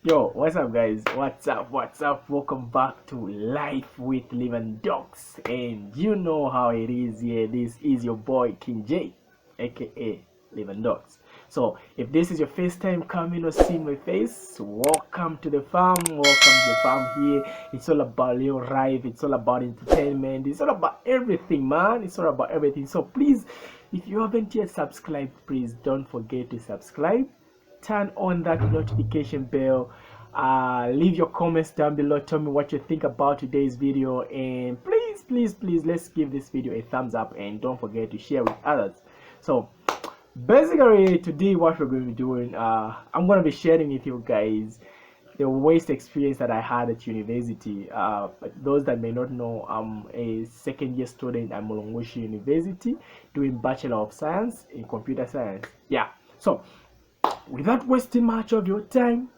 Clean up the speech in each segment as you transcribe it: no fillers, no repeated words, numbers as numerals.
Yo, what's up, guys? What's up? Welcome back to Life with Libandox. And you know how it is here. This is your boy King J, aka Libandox. So, if this is your first time coming or seeing my face, welcome to the farm. Welcome to the farm here. It's all about little life. It's all about entertainment. It's all about everything, man. It's all about everything. So, please, if you haven't yet subscribed, please don't forget to subscribe. Turn on that notification bell. Leave your comments down below. Tell me what you think about today's video, and please let's give this video a thumbs up, and don't forget to share with others. So basically today what we're going to be doing, I'm going to be sharing with you guys the worst experience that I had at university. Those that may not know, I'm a second year student at Mulungushi University doing Bachelor of Science in Computer Science. Yeah, so without wasting much of your time,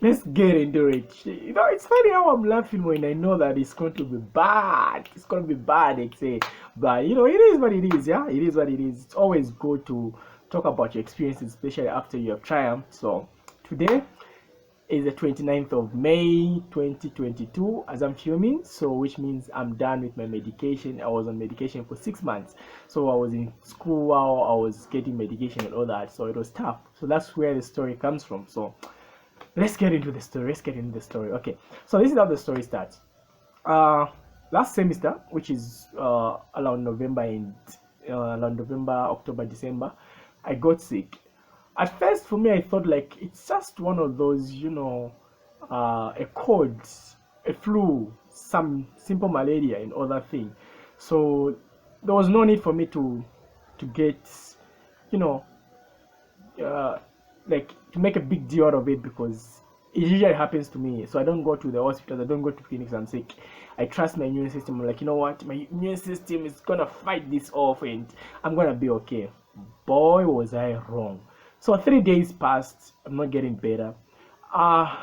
let's get into it. You know, it's funny how I'm laughing when I know that it's going to be bad. It's going to be bad, they say. But you know, it is what it is. Yeah, it is what it is. It's always good to talk about your experiences, especially after you have triumphed. So today is the 29th of May 2022 as I'm filming, so which means I'm done with my medication. I was on medication for 6 months, so I was in school while I was getting medication and all that, so it was tough. So that's where the story comes from. So let's get into the story. Okay, so this is how the story starts. Last semester, which is around November, October, December, I got sick. At first, for me, I thought like it's just one of those, you know, a cold, a flu, some simple malaria and other thing. So there was no need for me to get, you know, like to make a big deal out of it, because it usually happens to me. So I don't go to the hospitals, I don't go to clinics. I'm sick. I trust my immune system. I'm like, you know what, my immune system is gonna fight this off and I'm gonna be okay. Boy, was I wrong. So 3 days passed, I'm not getting better. I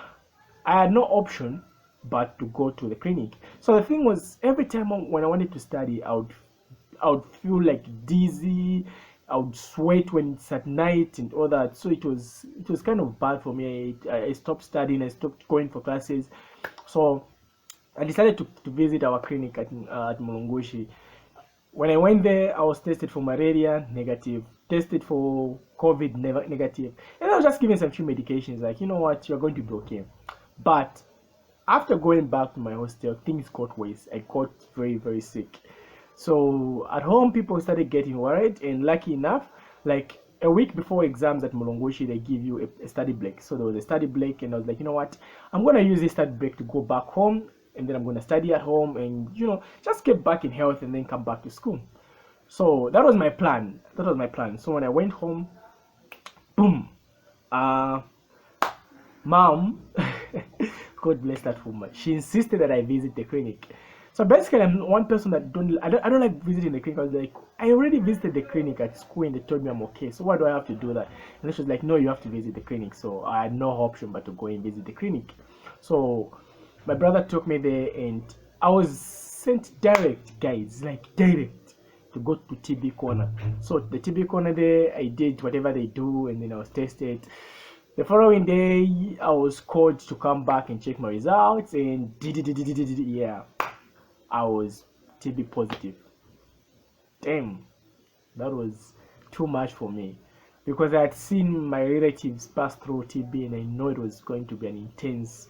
had no option but to go to the clinic. So the thing was, every time when I wanted to study, I would feel like dizzy, I would sweat when it's at night and all that. So it was kind of bad for me. I stopped studying, I stopped going for classes. So I decided to visit our clinic at Mulungushi. When I went there, I was tested for malaria, negative. Tested for COVID, negative. And I was just given some few medications, like, you know what, you're going to be okay. But after going back to my hostel, things got worse. I got very, very sick. So at home, people started getting worried, and lucky enough, like a week before exams at Mulungushi, they give you a study break. So there was a study break, and I was like, you know what, I'm going to use this study break to go back home, and then I'm going to study at home and, you know, just get back in health and then come back to school. So that was my plan. So when I went home, boom, mom, God bless that woman, she insisted that I visit the clinic. So basically, I'm one person that I don't like visiting the clinic. I was like, I already visited the clinic at school and they told me I'm okay, so why do I have to do that? And then she was like, no, you have to visit the clinic. So I had no option but to go and visit the clinic. So my brother took me there, and I was sent direct, guys, like direct, to go to TB corner. So the TB corner there, I did whatever they do, and then I was tested. The following day, I was called to come back and check my results, and yeah, I was TB positive. Damn, that was too much for me, because I had seen my relatives pass through TB, and I know it was going to be an intense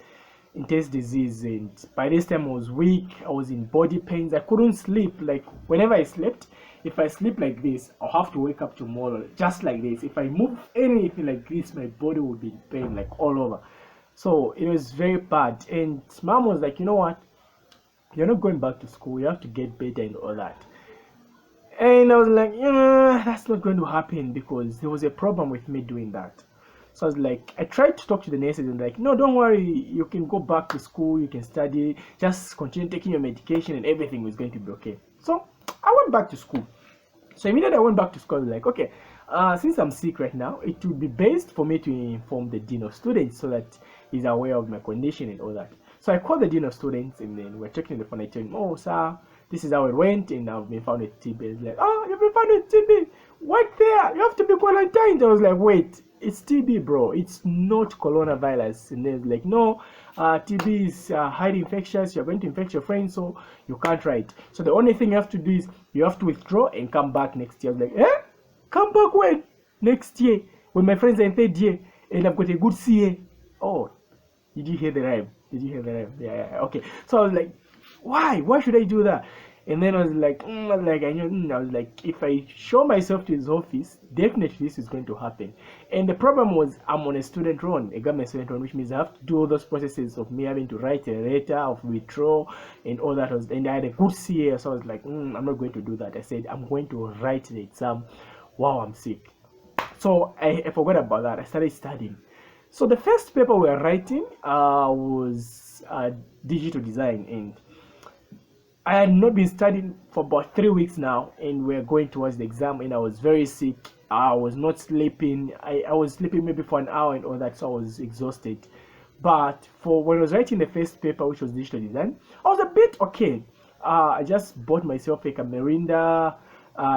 disease. And by this time I was weak, I was in body pains, I couldn't sleep. Like whenever I slept, if I sleep like this, I'll have to wake up tomorrow just like this. If I move anything like this, my body would be in pain like all over. So it was very bad, and mom was like, you know what, you're not going back to school, you have to get better and all that. And I was like, yeah, that's not going to happen, because there was a problem with me doing that. So I was like, I tried to talk to the nurses, and like, no, don't worry, you can go back to school, you can study, just continue taking your medication and everything was going to be okay. So I went back to school. So immediately I went back to school, I was like, okay, since I'm sick right now, it would be best for me to inform the dean of students so that he's aware of my condition and all that. So I called the dean of students, and then we're checking the phone. I told him, oh sir, this is how it went, and I've been found with TB. He's like, oh, you've been found with TB? What there? You have to be quarantined. I was like, wait, it's TB, bro. It's not coronavirus. And they're like, no, TB is highly infectious. You're going to infect your friends, so you can't write. So the only thing you have to do is you have to withdraw and come back next year. I was like, eh? Come back when? Next year, when my friends are in third year and I've got a good CA. Oh, did you hear the rhyme? Did you hear the rhyme? Yeah. Okay. So I was like, why? Why should I do that? And then I was like, I was like, if I show myself to his office, definitely this is going to happen. And the problem was, I'm on a student loan, a government student loan, which means I have to do all those processes of me having to write a letter of withdrawal and all that. And I had a good CA, so I was like, I'm not going to do that. I said, I'm going to write the exam while I'm sick. So I forgot about that. I started studying. So the first paper we were writing was digital design, and I had not been studying for about 3 weeks now, and we're going towards the exam, and I was very sick. I was not sleeping. I was sleeping maybe for an hour and all that, so I was exhausted. But for when I was writing the first paper, which was digital design, I was a bit okay. I just bought myself like a Mirinda.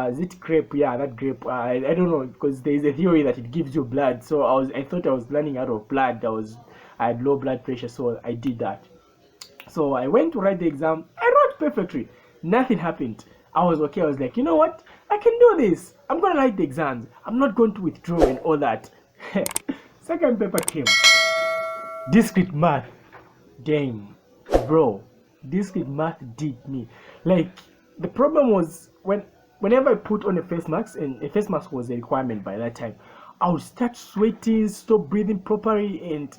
Is it grape? Yeah, that grape. I don't know, because there is a theory that it gives you blood. So I thought I was running out of blood. I had low blood pressure, so I did that. So I went to write the exam. I wrote perfectly. Nothing happened. I was okay. I was like, you know what? I can do this. I'm going to write the exams. I'm not going to withdraw and all that. Second paper came. Discrete math. Damn. Bro. Discrete math did me. Like, the problem was whenever I put on a face mask, and a face mask was a requirement by that time, I would start sweating, stop breathing properly, and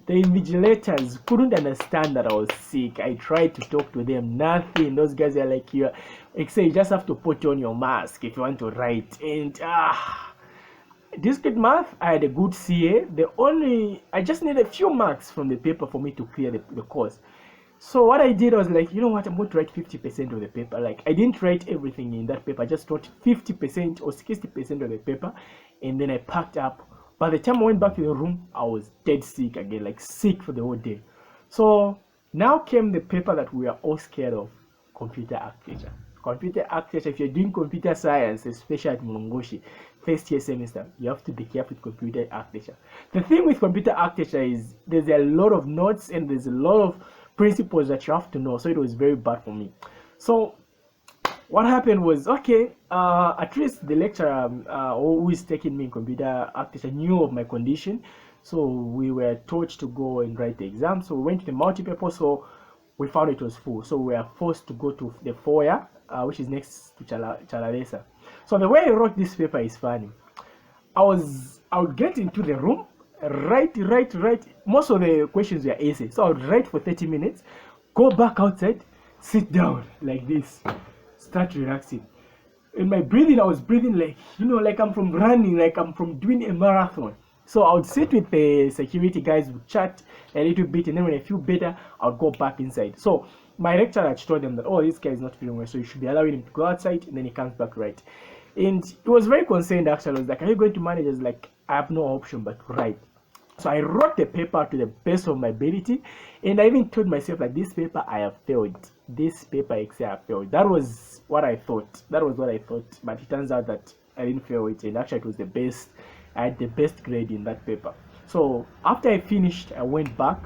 the invigilators couldn't understand that I was sick. I tried to talk to them, nothing. Those guys are like, you just have to put on your mask if you want to write. And discrete math, I had a good CA. I just need a few marks from the paper for me to clear the course. So what I did was like, you know what, I'm going to write 50% of the paper. Like, I didn't write everything in that paper. I just wrote 50% or 60% of the paper, and then I packed up. By the time I went back to the room, I was dead sick again, like sick for the whole day. So now came the paper that we are all scared of, computer architecture. Computer architecture, if you're doing computer science, especially at Mulungushi, first year semester, you have to be careful with computer architecture. The thing with computer architecture is there's a lot of notes and there's a lot of principles that you have to know, so it was very bad for me. So what happened was, okay, at least the lecturer who is taking me in computer architecture knew of my condition, so we were taught to go and write the exam. So we went to the multi-paper, so we found it was full, so we were forced to go to the foyer, which is next to Chalalesa. So the way I wrote this paper is funny. I would get into the room, write. Most of the questions were essays, so I would write for 30 minutes, go back outside, sit down like this, start relaxing. In my breathing, I was breathing like, like I'm from running, like I'm from doing a marathon. So I would sit with the security guys, would chat a little bit, and then when I feel better, I would go back inside. So my lecturer had told them that, oh, this guy is not feeling well, so you should be allowing him to go outside, and then he comes back right. And he was very concerned, actually. I was like, are you going to manage? I was like, I have no option but to write. So I wrote the paper to the best of my ability, and I even told myself that this paper I have failed. This paper I have failed. That was what I thought. But it turns out that I didn't fail it, and actually it was the best. I had the best grade in that paper. So after I finished, I went back.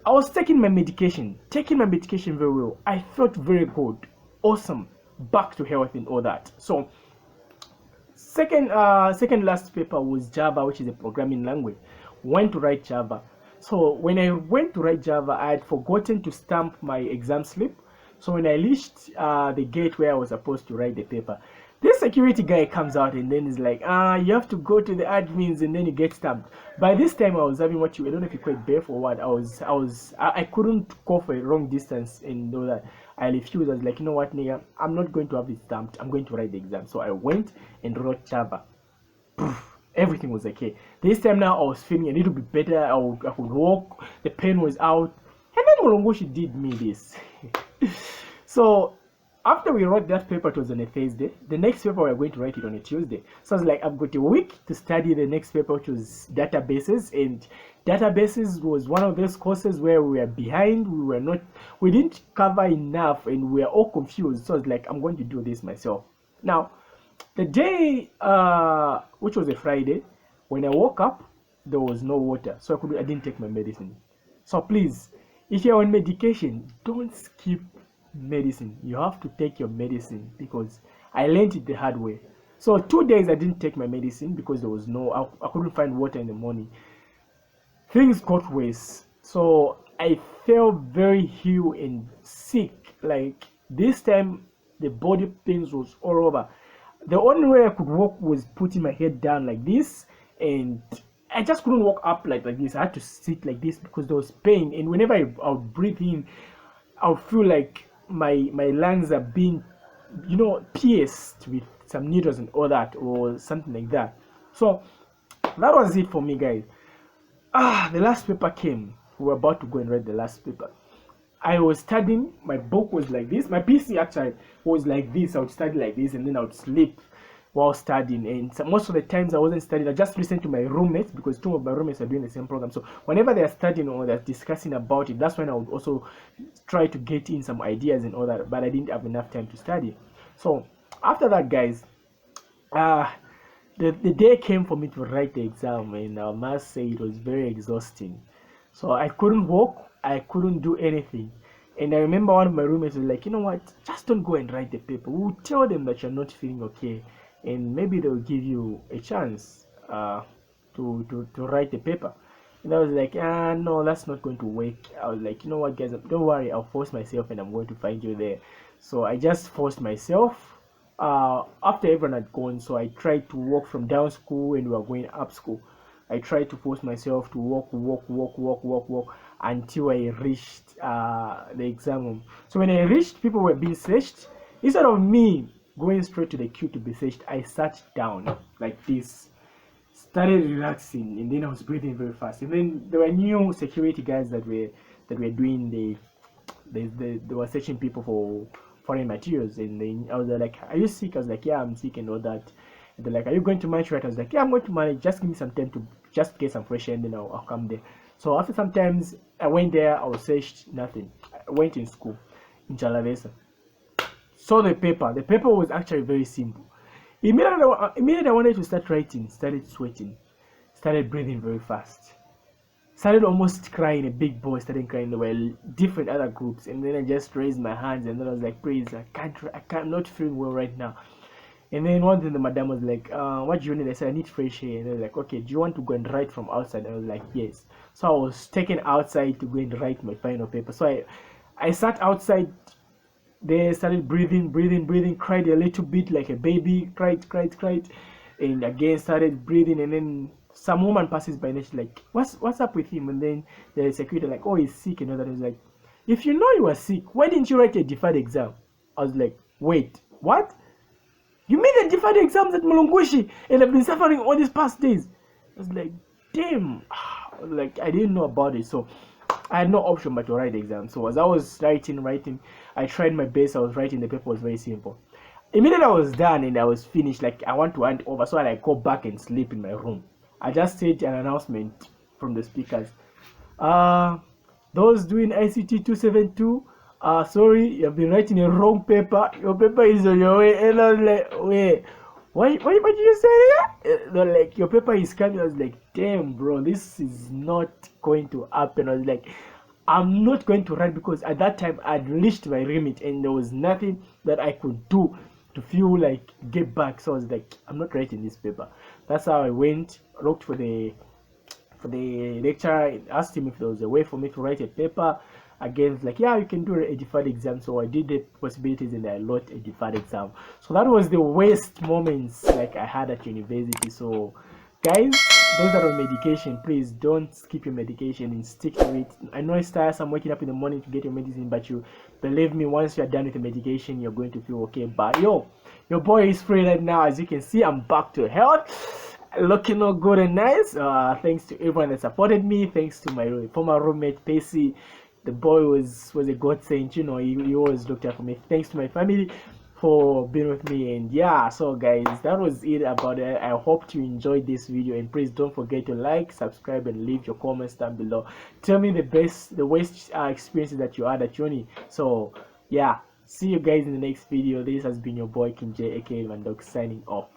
I was taking my medication very well. I felt very good, awesome, back to health and all that. So second last paper was Java, which is a programming language. Went to write Java. So when I went to write Java, I had forgotten to stamp my exam slip. So when I reached the gate where I was supposed to write the paper, this security guy comes out and then is like, you have to go to the admins and then you get stamped. By this time I was having I don't know if you call it bath or what. I couldn't go for a long distance and all that. I refused. I was like, you know what, nigga, I'm not going to have it stamped. I'm going to write the exam. So I went and wrote Java. Everything was okay. This time now I was feeling a little bit better. I could walk. The pain was out. And then Mulungushi did me this. So after we wrote that paper, it was on a Thursday. The next paper we were going to write it on a Tuesday. So I was like, I've got a week to study the next paper, which was databases. And databases was one of those courses where we were behind. We didn't cover enough, and we were all confused. So I was like, I'm going to do this myself. Now, The day, which was a Friday, when I woke up, there was no water, so I didn't take my medicine. So please, if you're on medication, don't skip medicine. You have to take your medicine, because I learned it the hard way. So 2 days I didn't take my medicine because there was I couldn't find water in the morning. Things got worse, so I felt very ill and sick. Like this time, the body pains was all over. The only way I could walk was putting my head down like this, and I just couldn't walk up like this. I had to sit like this because there was pain, and whenever I would breathe in, I would feel like my lungs are being, pierced with some needles and all that, or something like that. So that was it for me, guys. The last paper came. We were about to go and write the last paper. I was studying. My book was like this. My PC actually was like this. I would study like this, and then I would sleep while studying. And so most of the times I wasn't studying. I just listened to my roommates, because two of my roommates are doing the same program. So whenever they're studying or they're discussing about it, that's when I would also try to get in some ideas and all that. But I didn't have enough time to study. So after that, guys, the day came for me to write the exam, and I must say it was very exhausting. So I couldn't walk, I couldn't do anything. And I remember one of my roommates was like, you know what, just don't go and write the paper. We'll tell them that you're not feeling okay, and maybe they'll give you a chance to write the paper. And I was like, no, that's not going to work. I was like, you know what, guys, don't worry, I'll force myself and I'm going to find you there. So I just forced myself. After everyone had gone, so I tried to walk from down school and we were going up school. I tried to force myself to walk until I reached the exam room. So when I reached, people were being searched. Instead of me going straight to the queue to be searched, I sat down like this, started relaxing, and then I was breathing very fast. And then there were new security guys that were doing they were searching people for foreign materials, and then I was like, "Are you sick?" I was like, "Yeah, I'm sick," and all that. And they're like, "Are you going to manage right?" I was like, "Yeah, I'm going to manage. Just give me some time to just get some fresh air, and then I'll come there." So after some times, I went there. I was searched, nothing. I went in school in Chalavesa. Saw the paper. The paper was actually very simple. Immediately, I wanted to start writing. Started sweating. Started breathing very fast. Started almost crying. A big boy started crying. There were different other groups, and then I just raised my hands, and then I was like, "Please, I can't. I'm not feeling well right now." And then one thing, the madam was like, "What do you need?" I said, "I need fresh air." And they were like, "Okay, do you want to go and write from outside?" I was like, "Yes." So I was taken outside to go and write my final paper. So I sat outside. They started breathing, cried a little bit like a baby, cried, and again started breathing. And then some woman passes by and she's like, what's up with him? And then the security like, "Oh, he's sick," and all that. I was like, "If you know you are sick, why didn't you write a deferred exam?" I was like, "Wait, what? You made the deferred exams at Mulungushi, and I've been suffering all these past days." I was like, damn. I was like, I didn't know about it. So I had no option but to write the exam. So as I was writing, I tried my best. I was writing. The paper was very simple. Immediately I was done and I was finished, like I want to hand over, so I go back and sleep in my room. I just said an announcement from the speakers. Those doing ICT 272, sorry, you've been writing a wrong paper. Your paper is on your way. And I was like, wait, what did you say? They're like, your paper is coming. I was like, damn, bro, this is not going to happen. I was like, I'm not going to write, because at that time I'd reached my limit and there was nothing that I could do to feel like get back. So I was like, I'm not writing this paper. That's how I went, looked for the lecturer, asked him if there was a way for me to write a paper. Again, like, yeah, you can do a deferred exam. So I did the possibilities and I wrote a deferred exam. So that was the worst moments like I had at university. So guys, those that are on medication, please don't skip your medication and stick to it. I know it's tiresome waking up in the morning to get your medicine, but you believe me, once you're done with the medication, you're going to feel okay. But your boy is free right now. As you can see, I'm back to health, looking all good and nice. Thanks to everyone that supported me. Thanks to my former roommate Pacey. The boy was a godsend. You know, he always looked out for me. Thanks to my family for being with me. And yeah, so guys, that was it about it. I hope you enjoyed this video, and please don't forget to like, subscribe, and leave your comments down below. Tell me the worst experiences that you had at uni. So yeah, See you guys in the next video. This has been your boy King J, aka Libandox, signing off.